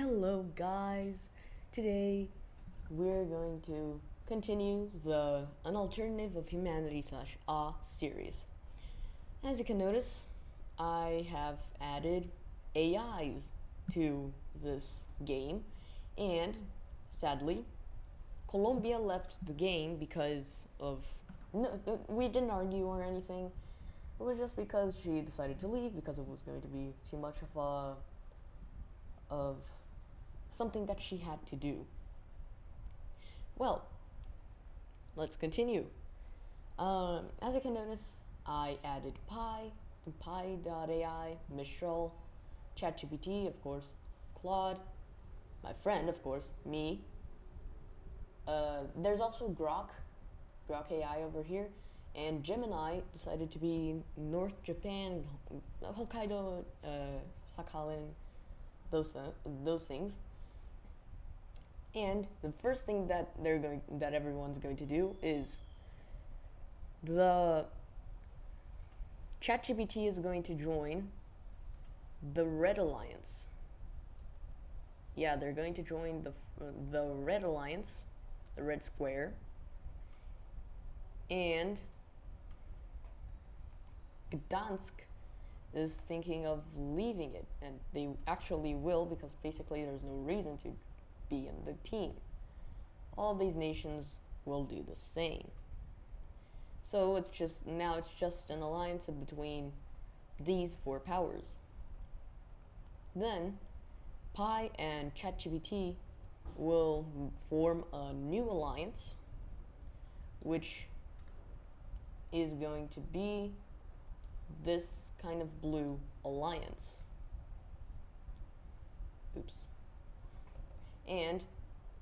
Hello guys! Today we're going to continue the An Alternative of Humanity / AAH series. As you can notice, I have added AIs to this game, and sadly, Colombia left the game because of we didn't argue or anything. It was just because she decided to leave because it was going to be too much of something that she had to do. Well, let's continue. As you can notice, I added Pi, Pi.ai, Mistral, ChatGPT, of course, Claude, my friend, of course, me. There's also Grok AI over here, and Gemini decided to be North Japan, Hokkaido, Sakhalin, those things. And the first thing that everyone's going to do is the ChatGPT is going to join the Red Alliance. Yeah, they're going to join the Red Alliance, the Red Square, and Gdansk is thinking of leaving it, and they actually will, because basically there's no reason to be in the team. All these nations will do the same. So it's just an alliance between these four powers. Then Pi and ChatGPT will form a new alliance, which is going to be this kind of blue alliance. Oops. And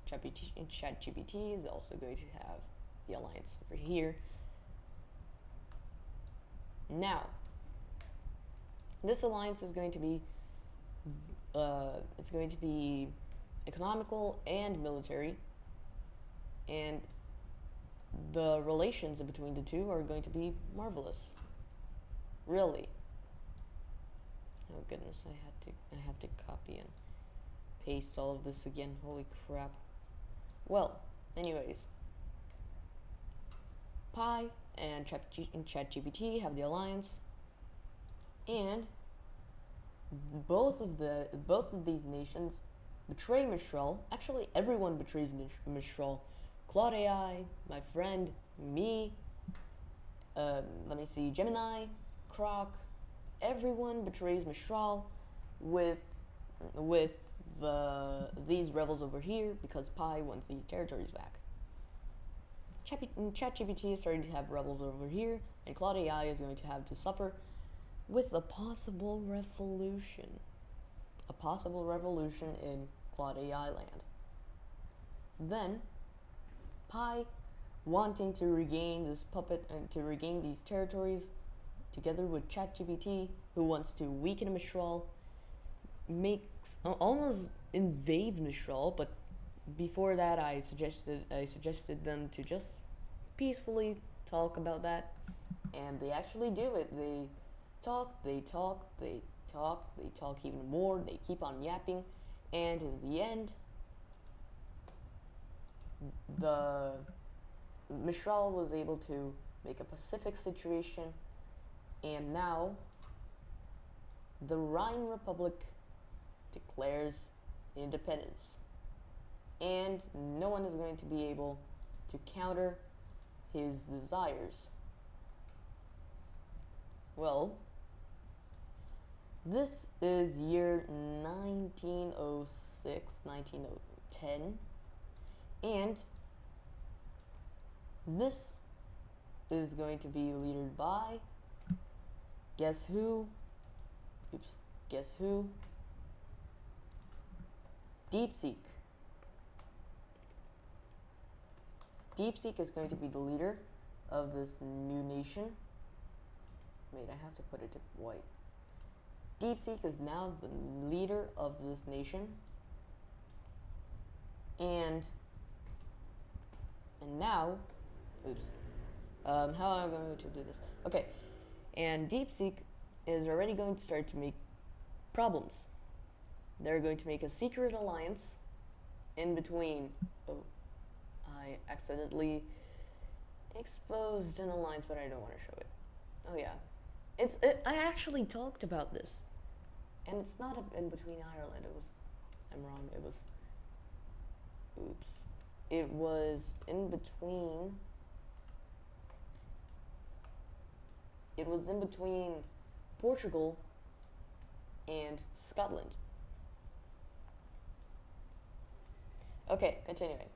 ChatGPT is also going to have the alliance over here. Now, this alliance is going to be economical and military, and the relations between the two are going to be marvelous. Really. Oh goodness, I have to copy and paste all of this again. Holy crap. Well, anyways, Pi and ChatGPT have the alliance, and both of these nations betray Mistral. Actually, everyone betrays Mistral. Claude AI, my friend, me, Gemini, Croc, everyone betrays Mistral with these rebels over here because Pi wants these territories back. ChatGPT is starting to have rebels over here, and Claude AI is going to have to suffer with a possible revolution. A possible revolution in Claude AI land. Then, Pi, wanting to regain this puppet and to regain these territories, together with ChatGPT, who wants to weaken Mistral, almost invades Mistral, but before that I suggested them to just peacefully talk about that, and they actually do it. They talk even more, they keep on yapping, and in the end, the Mistral was able to make a pacific situation, and now the Rhine Republic declares independence, and no one is going to be able to counter his desires. Well, this is year 1906, 1910, and this is going to be led by, guess who? DeepSeek. DeepSeek is going to be the leader of this new nation. Wait, I have to put it to white. DeepSeek is now the leader of this nation. And now, how am I going to do this? Okay, and DeepSeek is already going to start to make problems. they're going to make a secret alliance in between. Oh, I accidentally exposed an alliance, but I don't want to show it. Oh yeah, I actually talked about this, and it's not in between Ireland. I'm wrong. Oops. It was in between. It was in between Portugal and Scotland. Okay, continuing.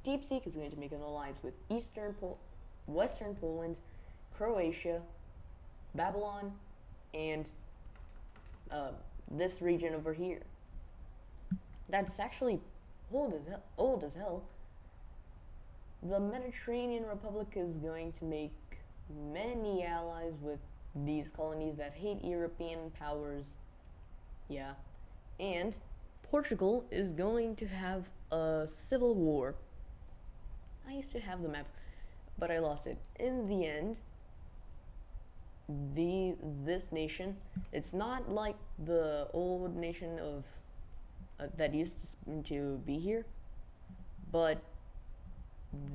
DeepSeek is going to make an alliance with Western Poland, Croatia, Babylon, and this region over here. That's actually old as hell. The Mediterranean Republic is going to make many allies with these colonies that hate European powers. Yeah. And Portugal is going to have a civil war. I used to have the map, but I lost it. In the end, this nation, it's not like the old nation of that used to be here, but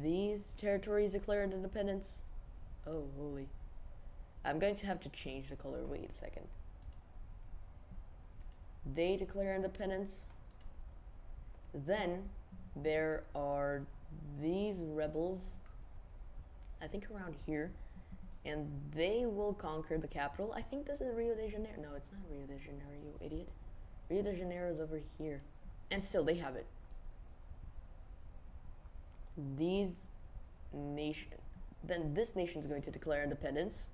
these territories declared independence. Oh, holy. I'm going to have to change the color. Wait a second. They declare independence. Then there are these rebels, I think around here, and they will conquer the capital. I think this is Rio de Janeiro. No, it's not Rio de Janeiro, you idiot. Rio de Janeiro is over here. And still, they have it. This nation's going to declare independence,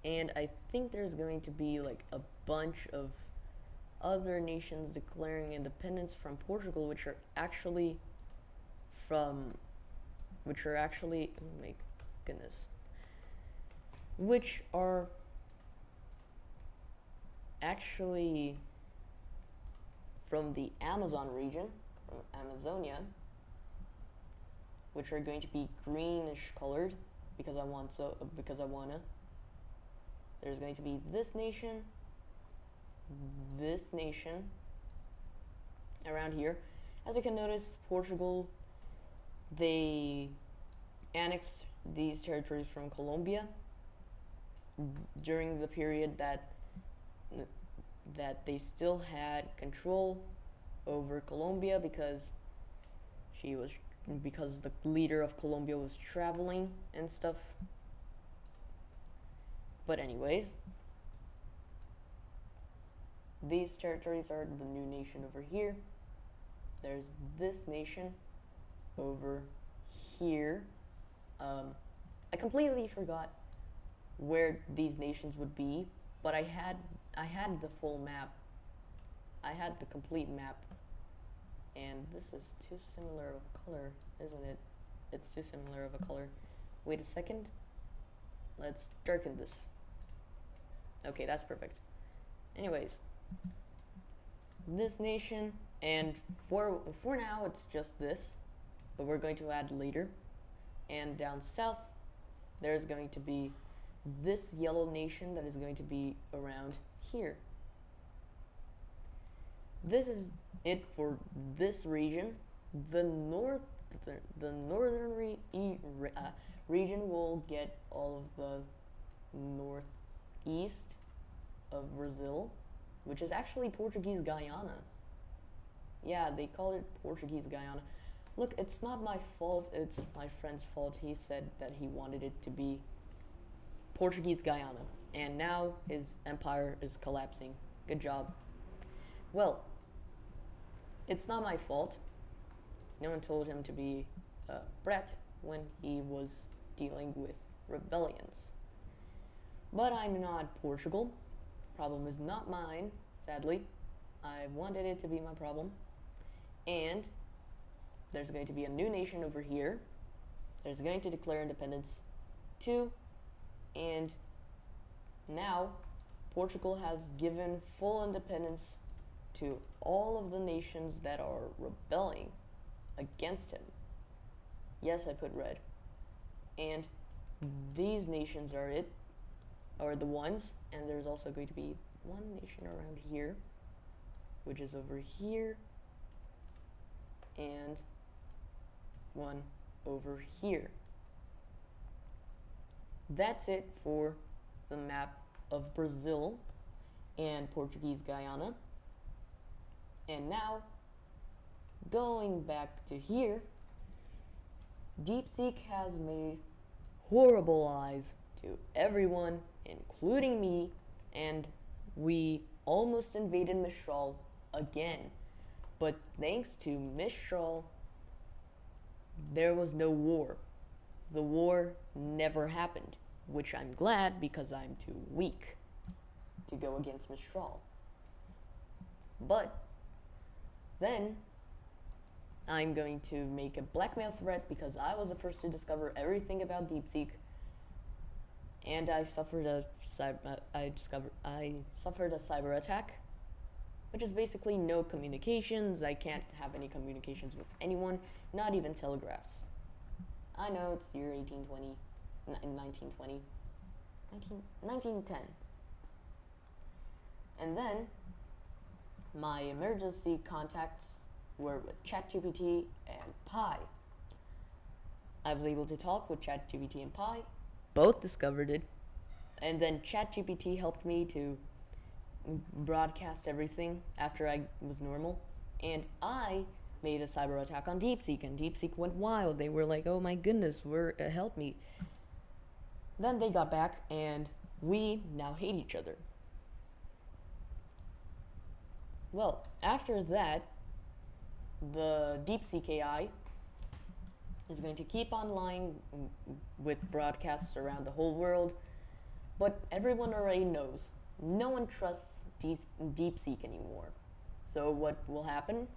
and I think there's going to be like a bunch of other nations declaring independence from Portugal, which are actually, oh my goodness, which are actually from the Amazon region, from Amazonia, which are going to be greenish colored because I wanna. There's going to be this nation around here. As you can notice, Portugal, they annexed these territories from Colombia during the period that they still had control over Colombia because the leader of Colombia was traveling and stuff. But anyways, these territories are the new nation over here. There's this nation over here. I completely forgot where these nations would be, but I had the full map. I had the complete map. And this is too similar of a color, isn't it? It's too similar of a color. Wait a second. Let's darken this. Okay, that's perfect. Anyways, this nation, and for now it's just this, but we're going to add later. And down south, there's going to be this yellow nation that is going to be around here. This is it for this region. The northern region will get all of the northeast of Brazil, which is actually Portuguese Guyana. Yeah, they call it Portuguese Guyana. Look, it's not my fault, it's my friend's fault. He said that he wanted it to be Portuguese Guyana, and now his empire is collapsing. Good job. Well, it's not my fault. No one told him to be a brat when he was dealing with rebellions. But I'm not Portugal. Problem is not mine, sadly. I wanted it to be my problem. And there's going to be a new nation over here. There's going to declare independence too. And now Portugal has given full independence to all of the nations that are rebelling against him. Yes, I put red. And these nations are the ones, and there's also going to be one nation around here which is over here, and one over here. That's it for the map of Brazil and Portuguese Guyana. And now, going back to here, DeepSeek has made horrible lies to everyone, including me, and we almost invaded Mistral again. But thanks to Mistral, there was no war. The war never happened, which I'm glad because I'm too weak to go against Mistral. But then I'm going to make a blackmail threat because I was the first to discover everything about DeepSeek, and I suffered a cyber attack, which is basically no communications. I can't have any communications with anyone, not even telegraphs. I know it's year 1910. And then my emergency contacts were with ChatGPT and Pi. I was able to talk with ChatGPT and Pi, both discovered it, and then ChatGPT helped me to broadcast everything after I was normal, and I made a cyber attack on DeepSeek, and DeepSeek went wild. They were like, oh my goodness, help me. Then they got back, and we now hate each other. Well, after that, the DeepSeek AI is going to keep on lying with broadcasts around the whole world, but everyone already knows. No one trusts DeepSeek anymore. So what will happen?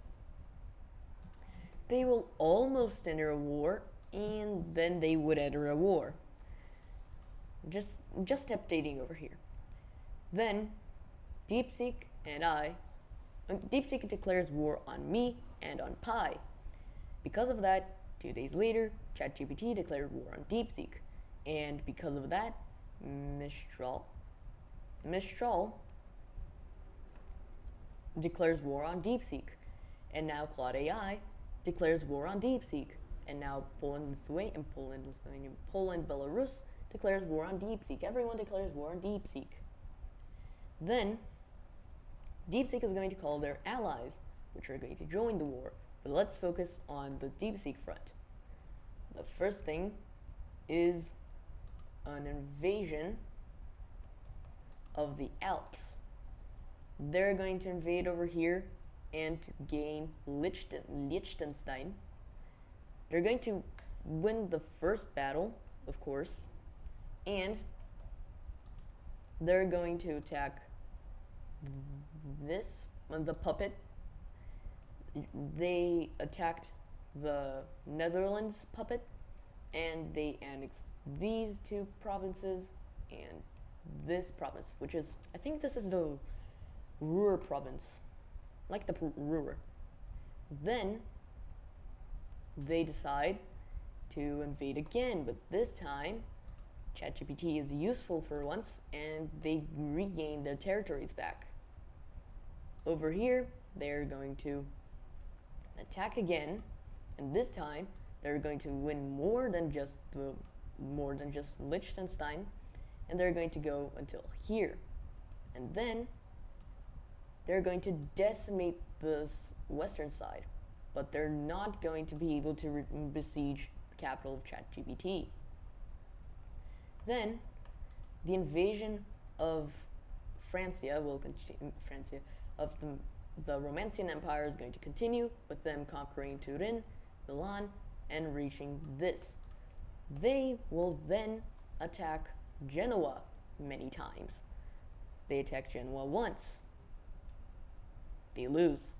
They will almost enter a war, and then they would enter a war. Just updating over here. Then, DeepSeek declares war on me and on Pi. Because of that, 2 days later, ChatGPT declared war on DeepSeek. And because of that, Mistral declares war on DeepSeek. And now Claude AI declares war on DeepSeek. And now Poland, Belarus declares war on DeepSeek. Everyone declares war on DeepSeek. Then, DeepSeek is going to call their allies, which are going to join the war. But let's focus on the DeepSeek front. The first thing is an invasion of the Alps. They're going to invade over here and gain Liechtenstein. They're going to win the first battle, of course, and they're going to attack the puppet. They attacked the Netherlands puppet, and they annexed these two provinces and this province, which is, I think this is the Ruhr province, like the Ruhr. Then they decide to invade again, but this time ChatGPT is useful for once, and they regain their territories back. Over here, they're going to attack again, and this time they're going to win more than just Liechtenstein, and they're going to go until here, and then they're going to decimate the western side, but they're not going to be able to besiege the capital of ChatGPT. Then the invasion of Francia will continue. The Romantian Empire is going to continue, with them conquering Turin, Milan, and reaching this. They will then attack Genoa many times. They attack Genoa once. They lose.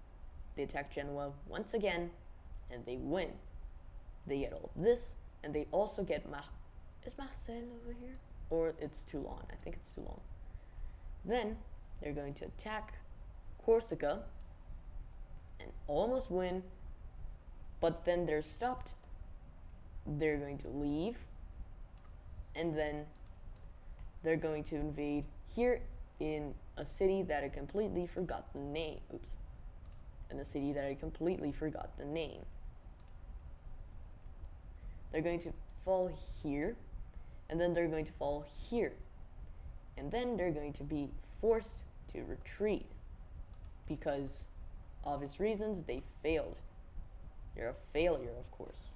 They attack Genoa once again, and they win. They get all this, and they also get Is Marseille over here? Or it's Toulon. I think it's Toulon. Then they're going to attack Corsica and almost win, but then they're stopped. They're going to leave, and then they're going to invade here in a city that I completely forgot the name. Oops. in a city that I completely forgot the name. They're going to fall here, and then they're going to fall here. And then they're going to be forced to retreat because, obvious reasons, they failed. They're a failure, of course.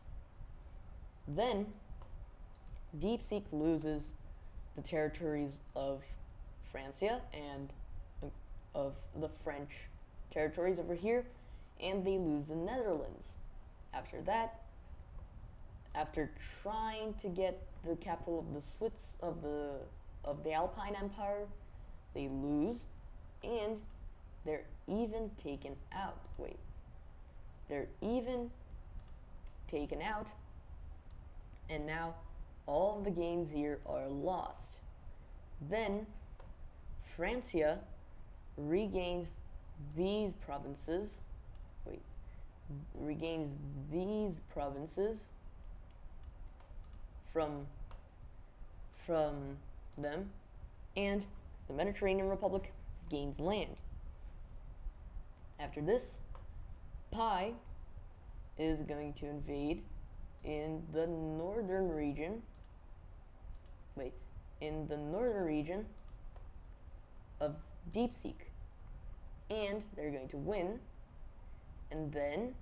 Then, DeepSeek loses the territories of Francia and of the French territories over here, and they lose the Netherlands. After that, after trying to get the capital of the Alpine Empire, they lose, and they're even taken out. They're even taken out, and now all of the gains here are lost. Then Francia regains these provinces. Regains these provinces from them, and the Mediterranean Republic gains land. After this, Pi is going to invade in the northern region. In the northern region of DeepSeek, and they're going to win. And then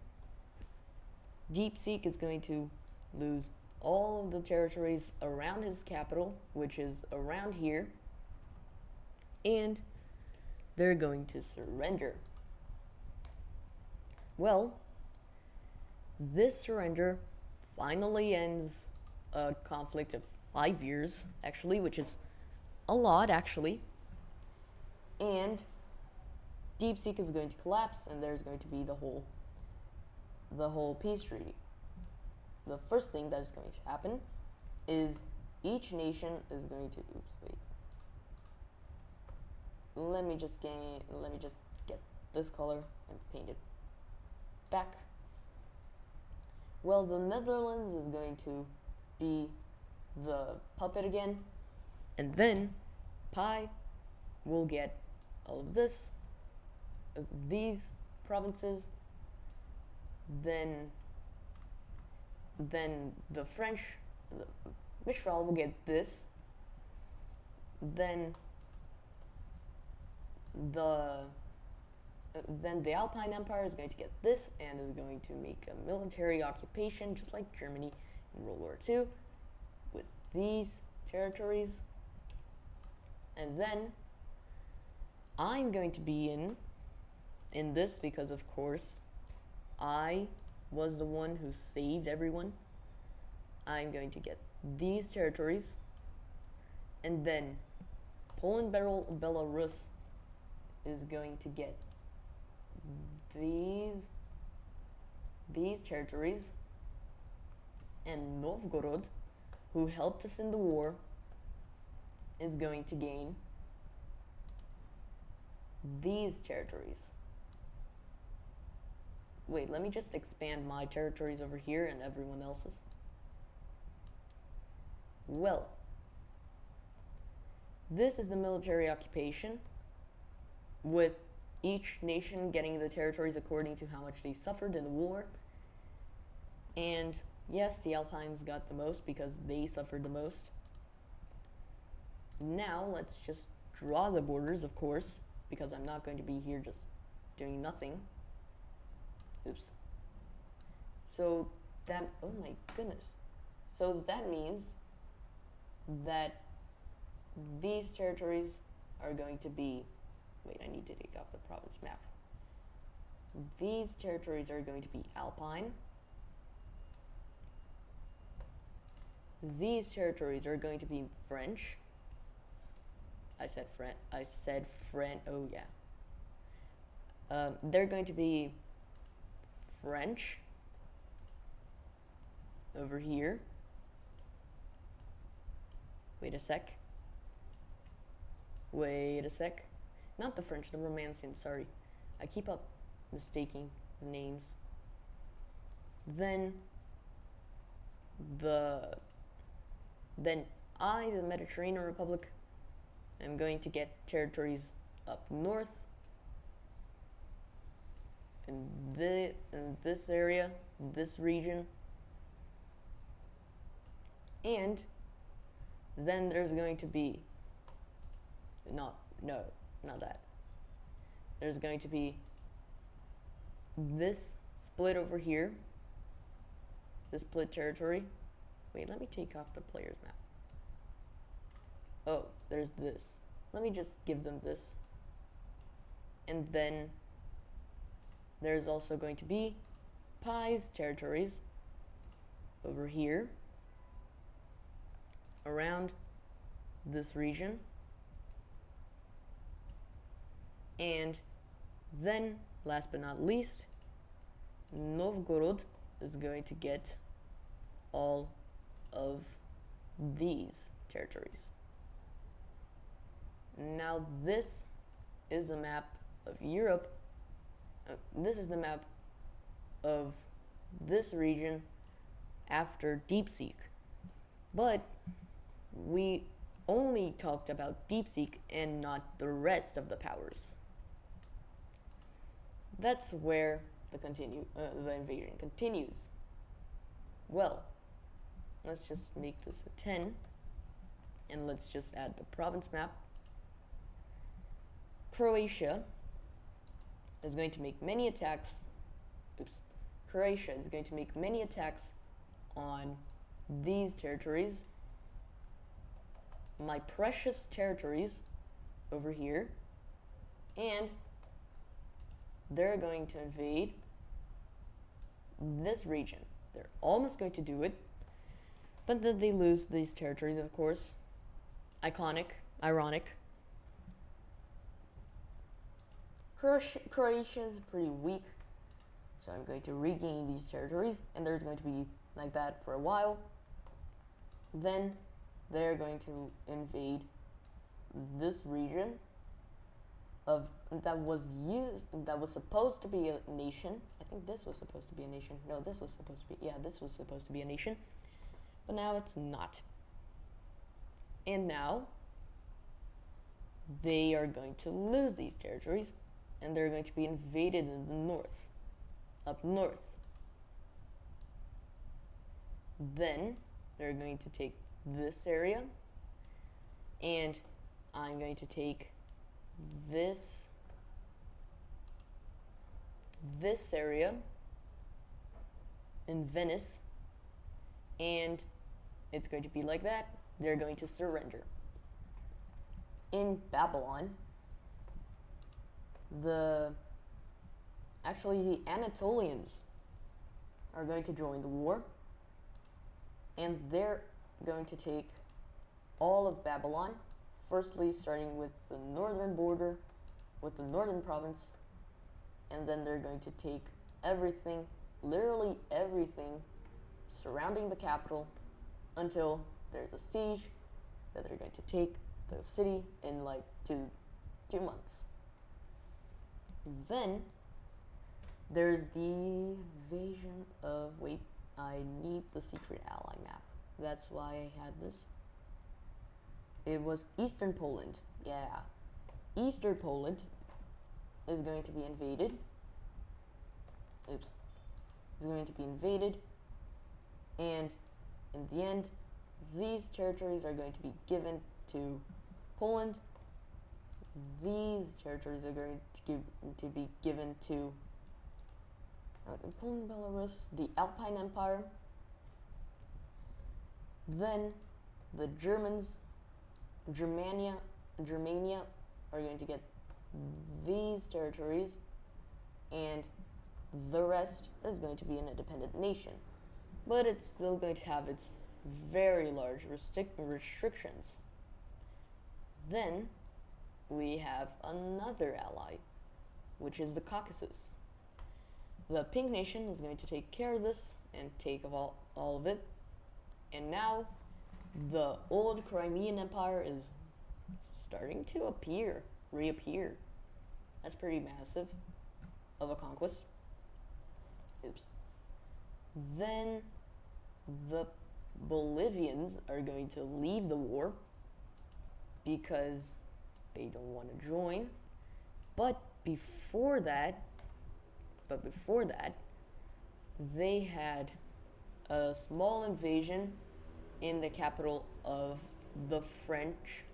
DeepSeek is going to lose all of the territories around his capital, which is around here, and they're going to surrender. Well, this surrender finally ends a conflict of 5 years, actually, which is a lot, actually. And DeepSeek is going to collapse, and there's going to be the whole peace treaty. The first thing that is going to happen is each nation is going to let me just get this color and paint it back. Well, the Netherlands is going to be the puppet again, and then Pi will get all of these provinces. Then the French, Mistral, will get this. Then the Alpine Empire is going to get this and is going to make a military occupation, just like Germany in World War II, with these territories. And then I'm going to be in this because, of course, I was the one who saved everyone. I'm going to get these territories, and then Poland, Belarus is going to get these territories, and Novgorod, who helped us in the war, is going to gain these territories. Wait, let me just expand my territories over here and everyone else's. Well, this is the military occupation, with each nation getting the territories according to how much they suffered in the war. And yes, the Alpines got the most because they suffered the most. Now, let's just draw the borders, of course, because I'm not going to be here just doing nothing. Oops. So that, oh my goodness. So that means that these territories are going to be, wait, I need to take off the province map. These territories are going to be Alpine. These territories are going to be French. I said French, oh yeah. They're going to be French over here. Wait a sec. Not the French, the Romancians, sorry. I keep up mistaking the names. Then the Mediterranean Republic, I'm going to get territories up north. in this area, this region, and then there's going to be not that. There's going to be this split over here, this split territory. Wait, let me take off the player's map. Oh, there's this. Let me just give them this. And then there's also going to be Pi's territories over here around this region. And then, last but not least, Novgorod is going to get all of these territories. Now this is a map of Europe. This is the map of this region after DeepSeek. But we only talked about DeepSeek and not the rest of the powers. That's where the invasion continues. Well, let's just make this a 10, and let's just add the province map. Croatia is going to make many attacks. Croatia is going to make many attacks on these territories. My precious territories over here. And they're going to invade this region. They're almost going to do it, but then they lose these territories, of course. Ironic. Croatia is pretty weak, so I'm going to regain these territories, and there's going to be like that for a while. Then they're going to invade this region that was supposed to be a nation. I think this was supposed to be a nation. No, this was supposed to be a nation. But now it's not. And now they are going to lose these territories, and they're going to be invaded in the north, up north. Then they're going to take this area, and I'm going to take this area in Venice, and it's going to be like that. They're going to surrender. In Babylon, the Anatolians are going to join the war, and they're going to take all of Babylon, firstly starting with the northern border, with the northern province, and then they're going to take everything, literally everything, surrounding the capital until there's a siege that they're going to take the city in like two months. Then there's the invasion of, wait, I need the secret ally map. That's why I had this. It was Eastern Poland. Yeah. Eastern Poland is going to be invaded. Is going to be invaded. And in the end, these territories are going to be given to Poland. These territories are going to be given to Poland, Belarus, the Alpine Empire. Then the Germania are going to get these territories, and the rest is going to be an independent nation. But it's still going to have its very large restrictions. Then we have another ally, which is the Caucasus. The Pink Nation is going to take care of this and take all of it. And now the old Crimean Empire is starting to reappear. That's pretty massive of a conquest. Then the Bolivians are going to leave the war because they don't want to join. But before that, But before that, they had a small invasion in the capital of the French,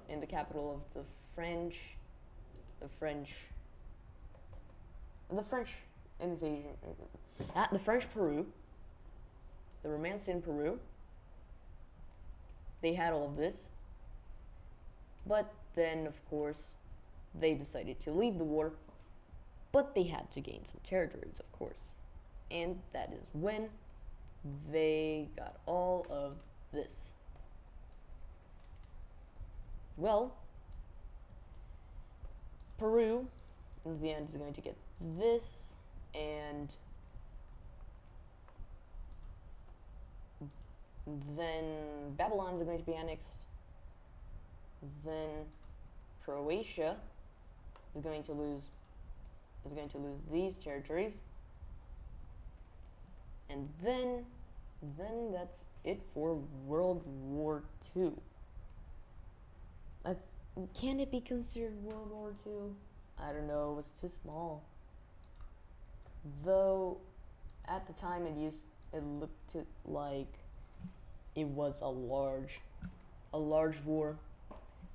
in the capital of the French invasion, at the French Peru, the romance in Peru. They had all of this, but then, of course, they decided to leave the war, but they had to gain some territories, of course. And that is when they got all of this. Well, Peru, in the end, is going to get this, and then Babylon is going to be annexed. Then Croatia is going to lose these territories. And then that's it for World War II. Can it be considered World War II? I don't know, it was too small. Though, at the time it looked like it was a large war,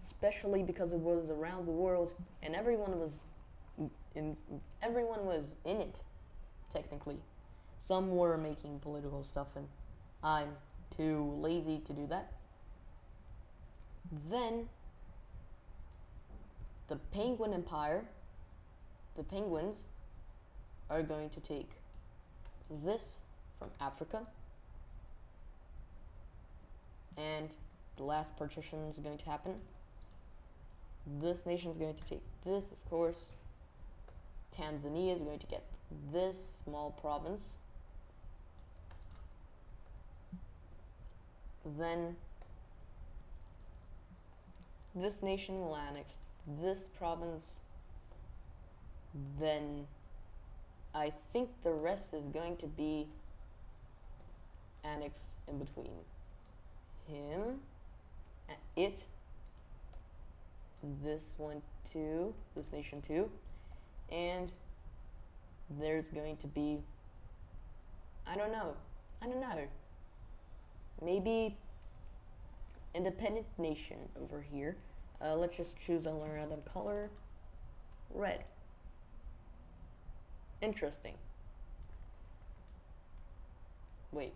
especially because it was around the world and everyone was in it, technically. Some were making political stuff and I'm too lazy to do that. Then the Penguin Empire, the Penguins, are going to take this from Africa, and the last partition is going to happen. This nation is going to take this, of course. Tanzania is going to get this small province. Then this nation will annex this province. Then I think the rest is going to be annexed in between him, it, this one too, this nation too, and there's going to be, I don't know, maybe independent nation over here. Let's just choose a random color, red. Interesting. Wait.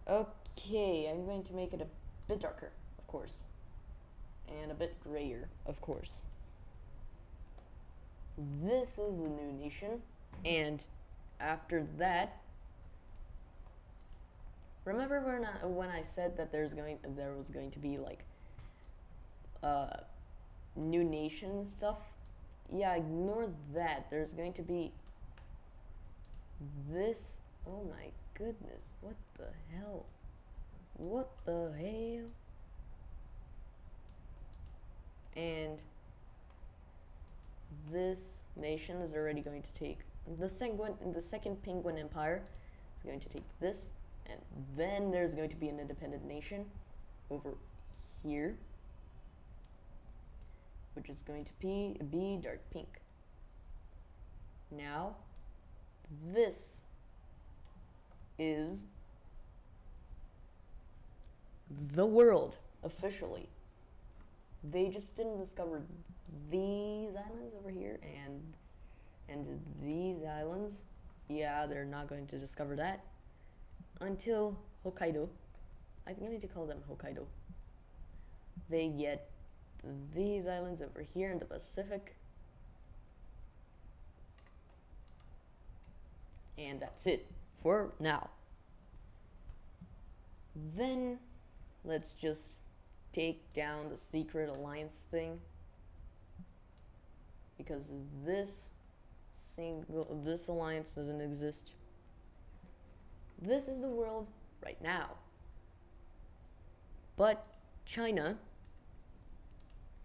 Okay, I'm going to make it a bit darker, of course. And a bit grayer, of course. This is the new nation, and after that, remember when I said that there was going to be like new nation stuff? Yeah, ignore that. There's going to be this. Oh my goodness, what the hell? What the hell? And this nation is already going to take the second Penguin Empire is going to take this, and then there's going to be an independent nation over here, which is going to be dark pink. Now, this is the world, officially. They just didn't discover these islands over here and these islands. Yeah, they're not going to discover that until Hokkaido. I think I need to call them Hokkaido. They get these islands over here in the Pacific. And that's it for now. Then let's just take down the secret alliance thing, because this alliance doesn't exist. This is the world right now. But China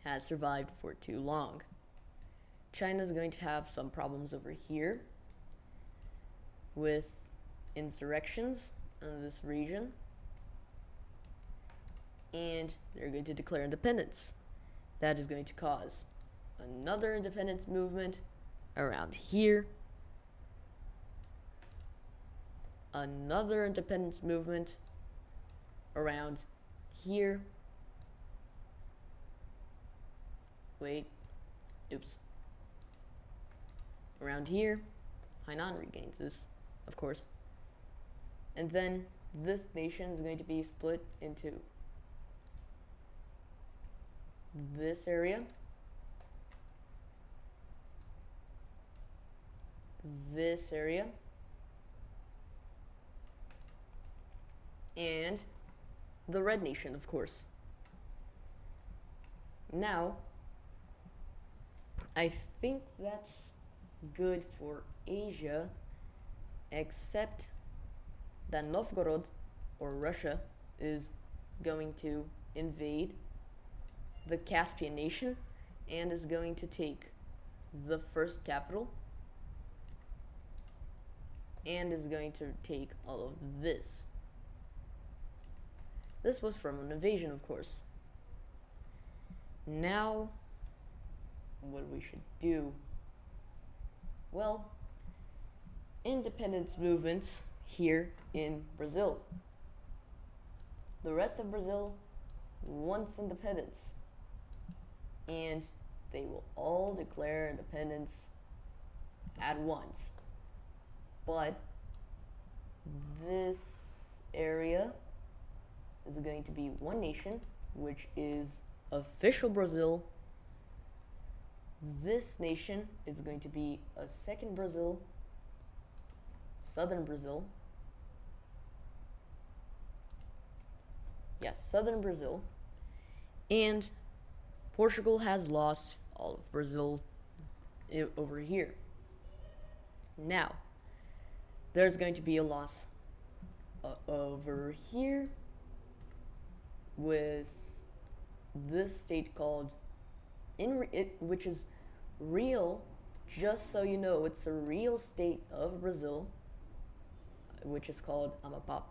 has survived for too long. China's going to have some problems over here with insurrections in this region. and they're going to declare independence. That is going to cause another independence movement around here, another independence movement around here. Wait, oops. Around here, Hainan regains this, of course. And then this nation is going to be split into this area, this area, and the Red Nation, of course. Now, I think that's good for Asia, except that Novgorod, or Russia, is going to invade the Caspian nation and is going to take the first capital and is going to take all of this. This was from an invasion, of course. Now, what we should do? Well, independence movements here in Brazil. The rest of Brazil wants independence, and they will all declare independence at once. But this area is going to be one nation, which is official Brazil. This nation is going to be a second Brazil, southern Brazil. Yes, southern Brazil. And Portugal has lost all of Brazil over here. Now, there's going to be a loss over here with this state called which is real. Just so you know, it's a real state of Brazil, which is called Amapá.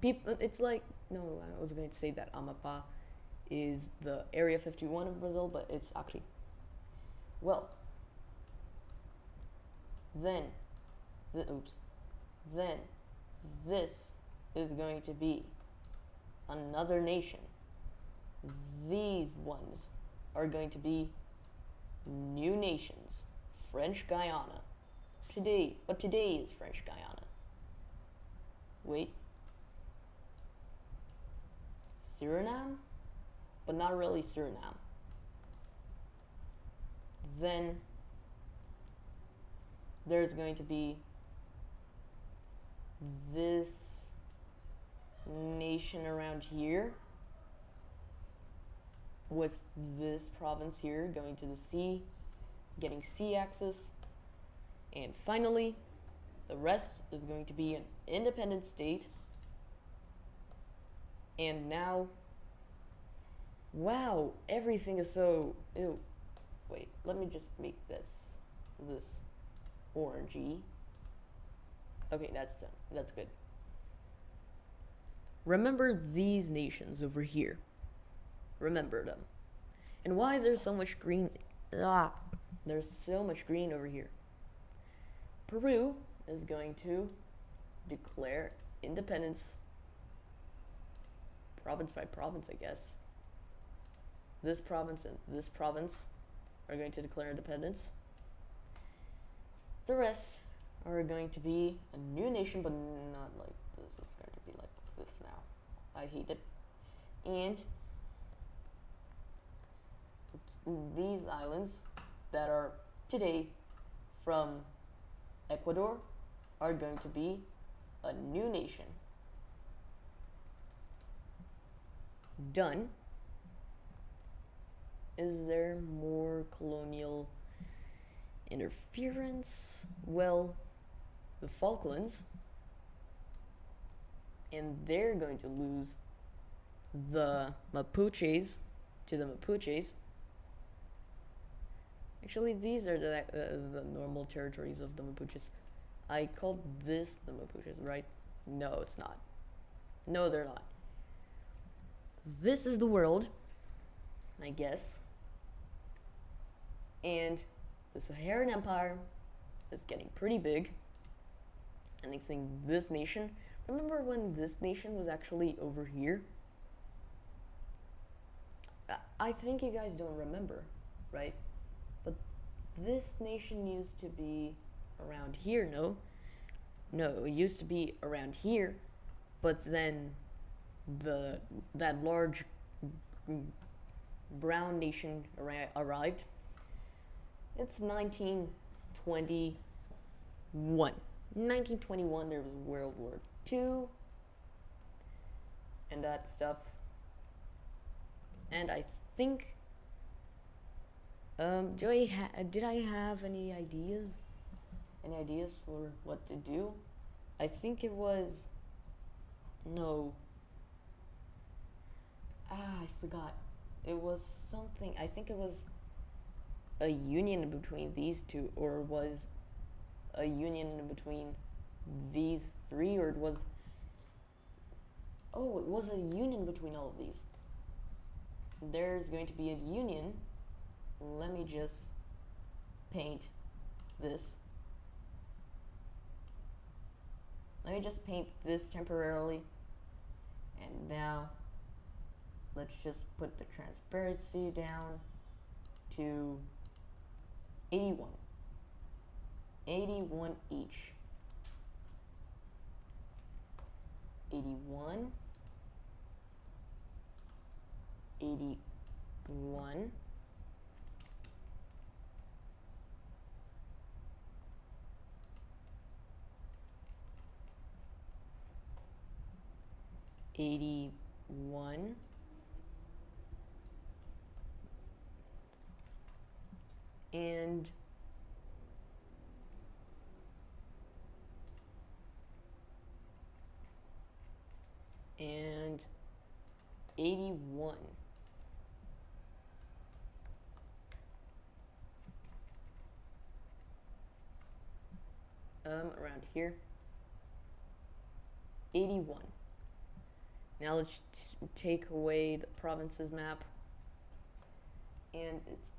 It's like, no, I was going to say that Amapá is the Area 51 of Brazil, but it's Acre. Well, then this is going to be another nation. These ones are going to be new nations. French Guiana. Today is French Guiana. Wait. Suriname? But not really Suriname. Then there's going to be this nation around here with this province here going to the sea, getting sea access. And finally, the rest is going to be an independent state. And now, wow, everything is so, ew. Wait, let me just make this orangey. Okay, that's done. That's good. Remember these nations over here. Remember them. And why is there so much green? There's so much green over here. Peru is going to declare independence province by province, I guess. This province and this province are going to declare independence. The rest are going to be a new nation, but not like this. It's going to be like this now. I hate it. And these islands that are today from Ecuador are going to be a new nation. Done. Is there more colonial interference? Well, the Falklands, and they're going to lose the Mapuches to the Mapuches. Actually, these are the normal territories of the Mapuches. I called this the Mapuches, right? No, it's not. No, they're not. this is the world, I guess. And the Saharan Empire is getting pretty big. And next thing, this nation. Remember when this nation was actually over here? I think you guys don't remember, right? But this nation used to be around here, no? No, it used to be around here, but then that large brown nation arrived. It's 1921. 1921, there was World War II and that stuff. And I think, did I have any ideas? Any ideas for what to do? I think it was, no. I forgot. It was something, I think it was a union between these two, or was a union between these three, or it was a union between all of these. There's going to be a union. Let me just paint this. Let me just paint this temporarily. And now let's just put the transparency down to 81. 81 each. 81. 81. 81. And and 81. Around here. 81. Now let's take away the provinces map. And it's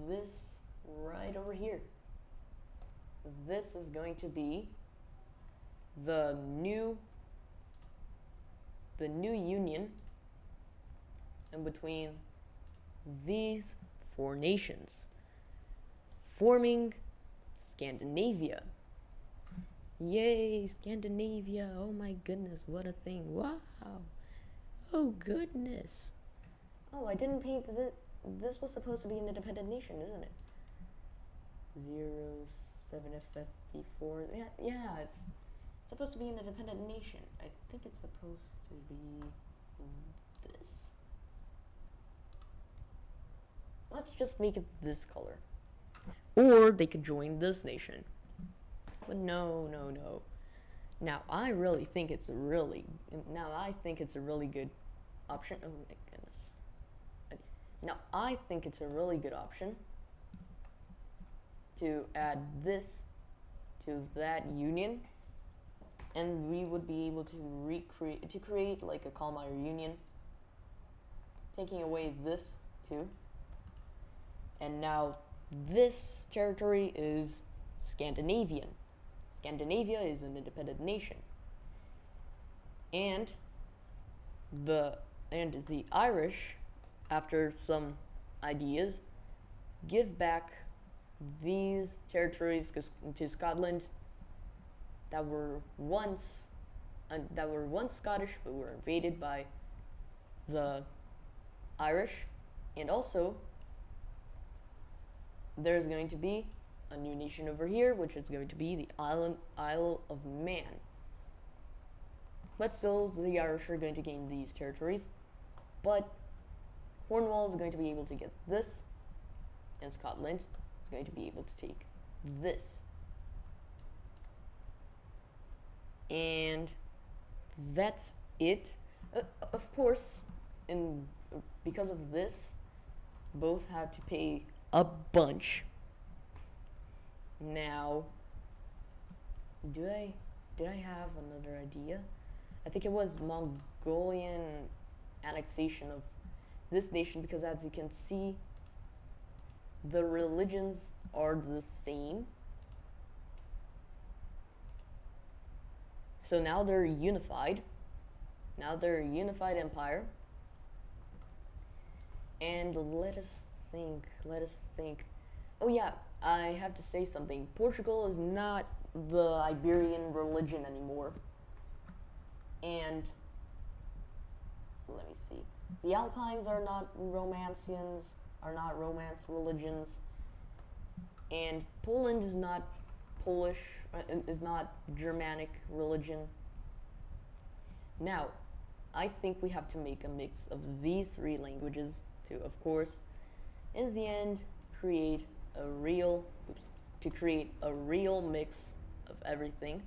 this right over here. This is going to be the new union in between these four nations, forming Scandinavia. Yay, Scandinavia. Oh my goodness, what a thing. Wow. Oh goodness. Oh, I didn't paint this. This was supposed to be an independent nation, isn't it? 07FF4. Yeah, it's supposed to be an independent nation. I think it's supposed to be this. Let's just make it this color. Or they could join this nation. But no. Now I think it's a really good option. Oh my goodness. Now I think it's a really good option to add this to that union, and we would be able to create like a Kalmar union, taking away this too. And now this territory is Scandinavian. Scandinavia is an independent nation. And the Irish, after some ideas, give back these territories to Scotland that were once Scottish but were invaded by the Irish. And also there's going to be a new nation over here, which is going to be the Isle of Man. But still, the Irish are going to gain these territories. But Cornwall is going to be able to get this, and Scotland is going to be able to take this. And that's it. Of course, because of this, both had to pay a bunch. Now, did I have another idea? I think it was Mongolian annexation of this nation, because as you can see, the religions are the same. So now they're unified. Now they're a unified empire. And let us think. Oh yeah, I have to say something. Portugal is not the Iberian religion anymore. And let me see. The Alpines are not Romance religions. And Poland is not Polish, is not Germanic religion. Now, I think we have to make a mix of these three languages to, of course, in the end, create a real mix of everything.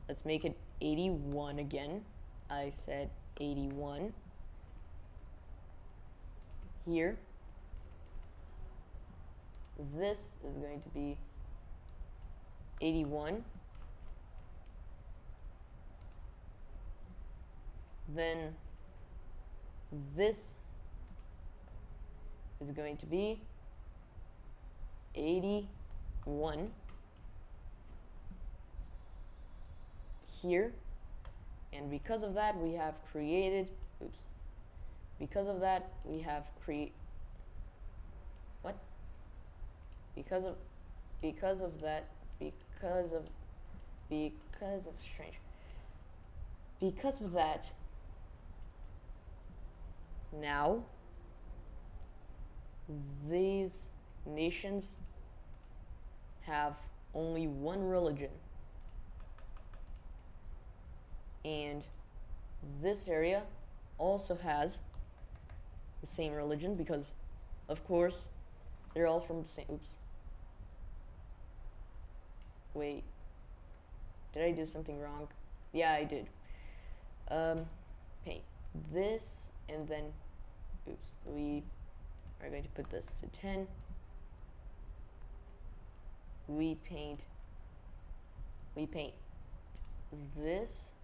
Let's make it 81 again. I said 81. Here. This is going to be 81. Then this is going to be 81 here. And because of that, we have created, because of that, we have because of that, now these nations have only one religion, and this area also has the same religion because, of course, they're all from the same. Wait, did I do something wrong? Yeah, I did. Paint this, and then, we are going to put this to 10. We paint this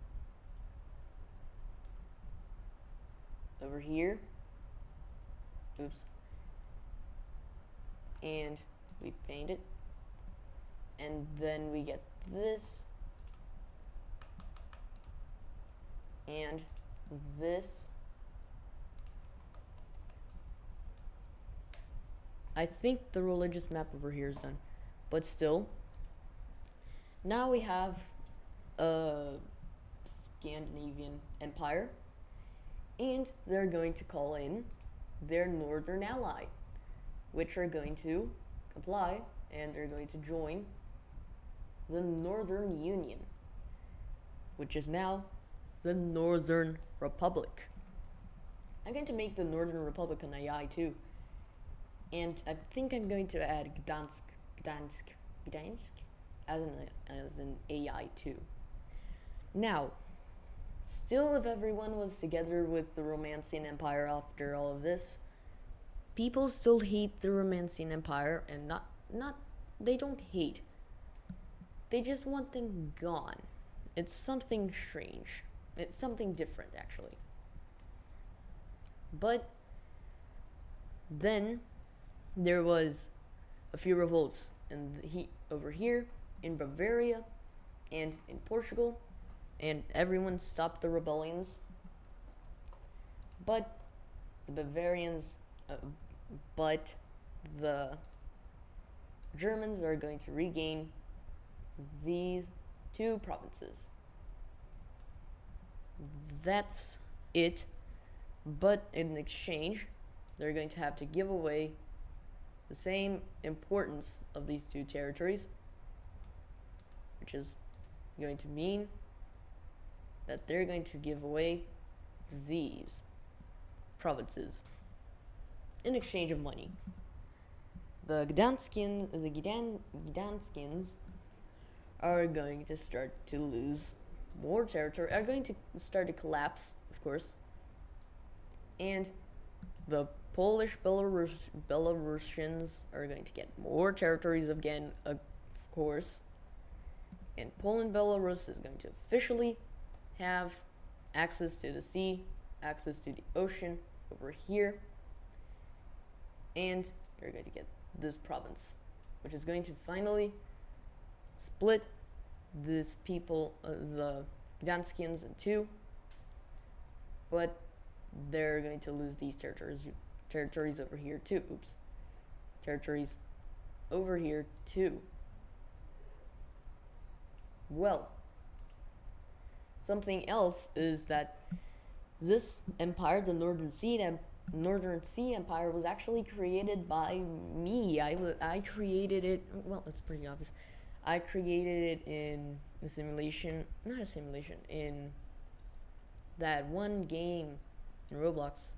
over here. And we paint it. And then we get this. And this. I think the religious map over here is done. But still, now we have a Scandinavian empire, and they're going to call in their northern ally, which are going to comply, and they're going to join the Northern Union, which is now the Northern Republic. I'm going to make the Northern Republic an AI too. And I think I'm going to add Gdansk as an AI too. Now, still, if everyone was together with the Romancian Empire after all of this, people still hate the Romancian Empire, and they don't hate. They just want them gone. It's something strange. It's something different, actually. But then there was a few revolts over here in Bavaria and in Portugal, and everyone stopped the rebellions. But the Germans are going to regain these two provinces. That's it. But in exchange, they're going to have to give away the same importance of these two territories, which is going to mean that they're going to give away these provinces in exchange of money. The Gdanskians are going to start to lose more territory, are going to start to collapse, of course, and the Polish Belarusians are going to get more territories again, of course, and Poland Belarus is going to officially have access to the sea access to the ocean over here, and you're going to get this province, which is going to finally split this people, the Gdanskians, in two, but they're going to lose these territories over here too. Territories over here too. Well, something else is that this empire, the Northern Sea Empire, was actually created by me. I created it. Well, it's pretty obvious. I created it in a simulation, not a simulation, in that one game in Roblox,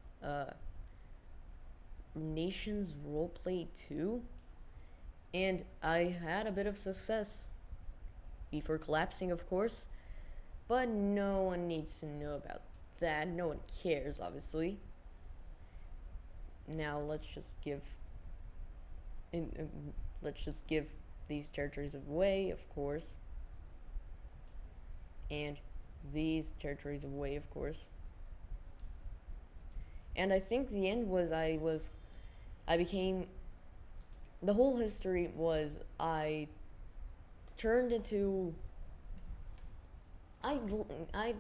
Nations Roleplay 2, and I had a bit of success before collapsing, of course, but no one needs to know about that. No one cares, obviously. Now let's just give these territories away, of course, and these territories away, of course. And I think the end was the whole history was I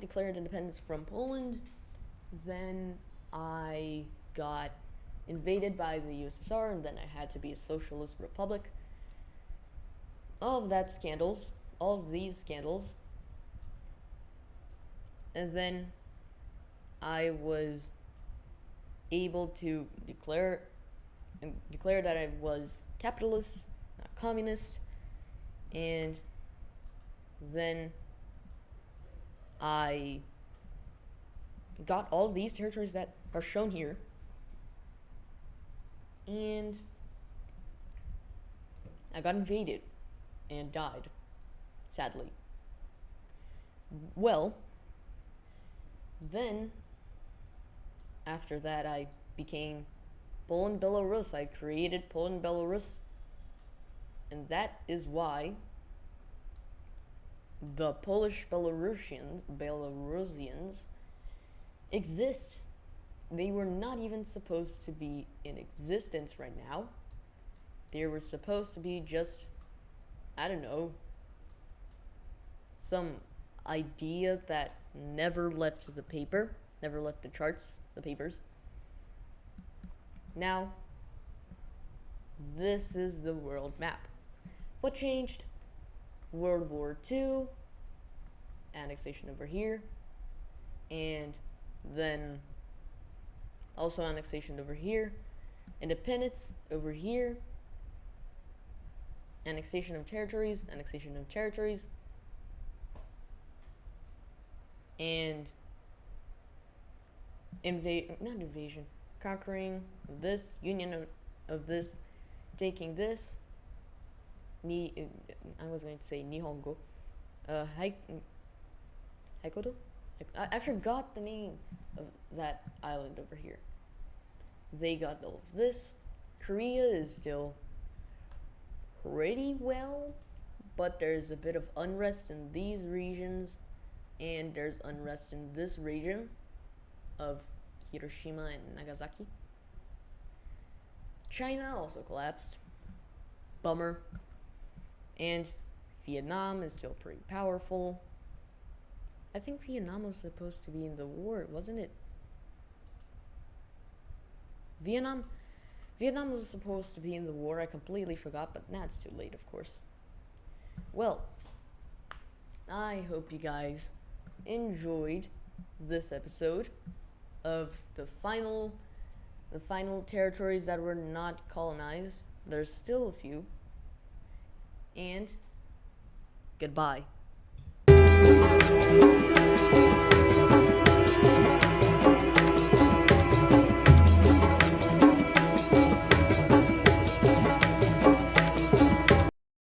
declared independence from Poland, then I got invaded by the USSR, and then I had to be a socialist republic. All of these scandals, and then I was able to declare that I was capitalist, not communist, and then I got all these territories that are shown here, and I got invaded and died, sadly. Well, then after that I became Poland Belarus. I created Poland Belarus, and that is why the Polish Belarusians exist. They were not even supposed to be in existence right now. They were supposed to be just, I don't know, some idea that never left the paper, never left the charts, the papers. Now, this is the world map. What changed? World War II, annexation over here, and then also annexation over here, independence over here, annexation of territories, and conquering this, union of this, taking this, I was going to say Nihongo, Haikodo? I forgot the name of that island over here. They got all of this. Korea is still pretty well, but there's a bit of unrest in these regions, and there's unrest in this region of Hiroshima and Nagasaki. China also collapsed. Bummer. And Vietnam is still pretty powerful. I think Vietnam was supposed to be in the war, wasn't it? Vietnam was supposed to be in the war. I completely forgot, but now it's too late, of course. Well, I hope you guys enjoyed this episode of the final territories that were not colonized. There's still a few. And goodbye.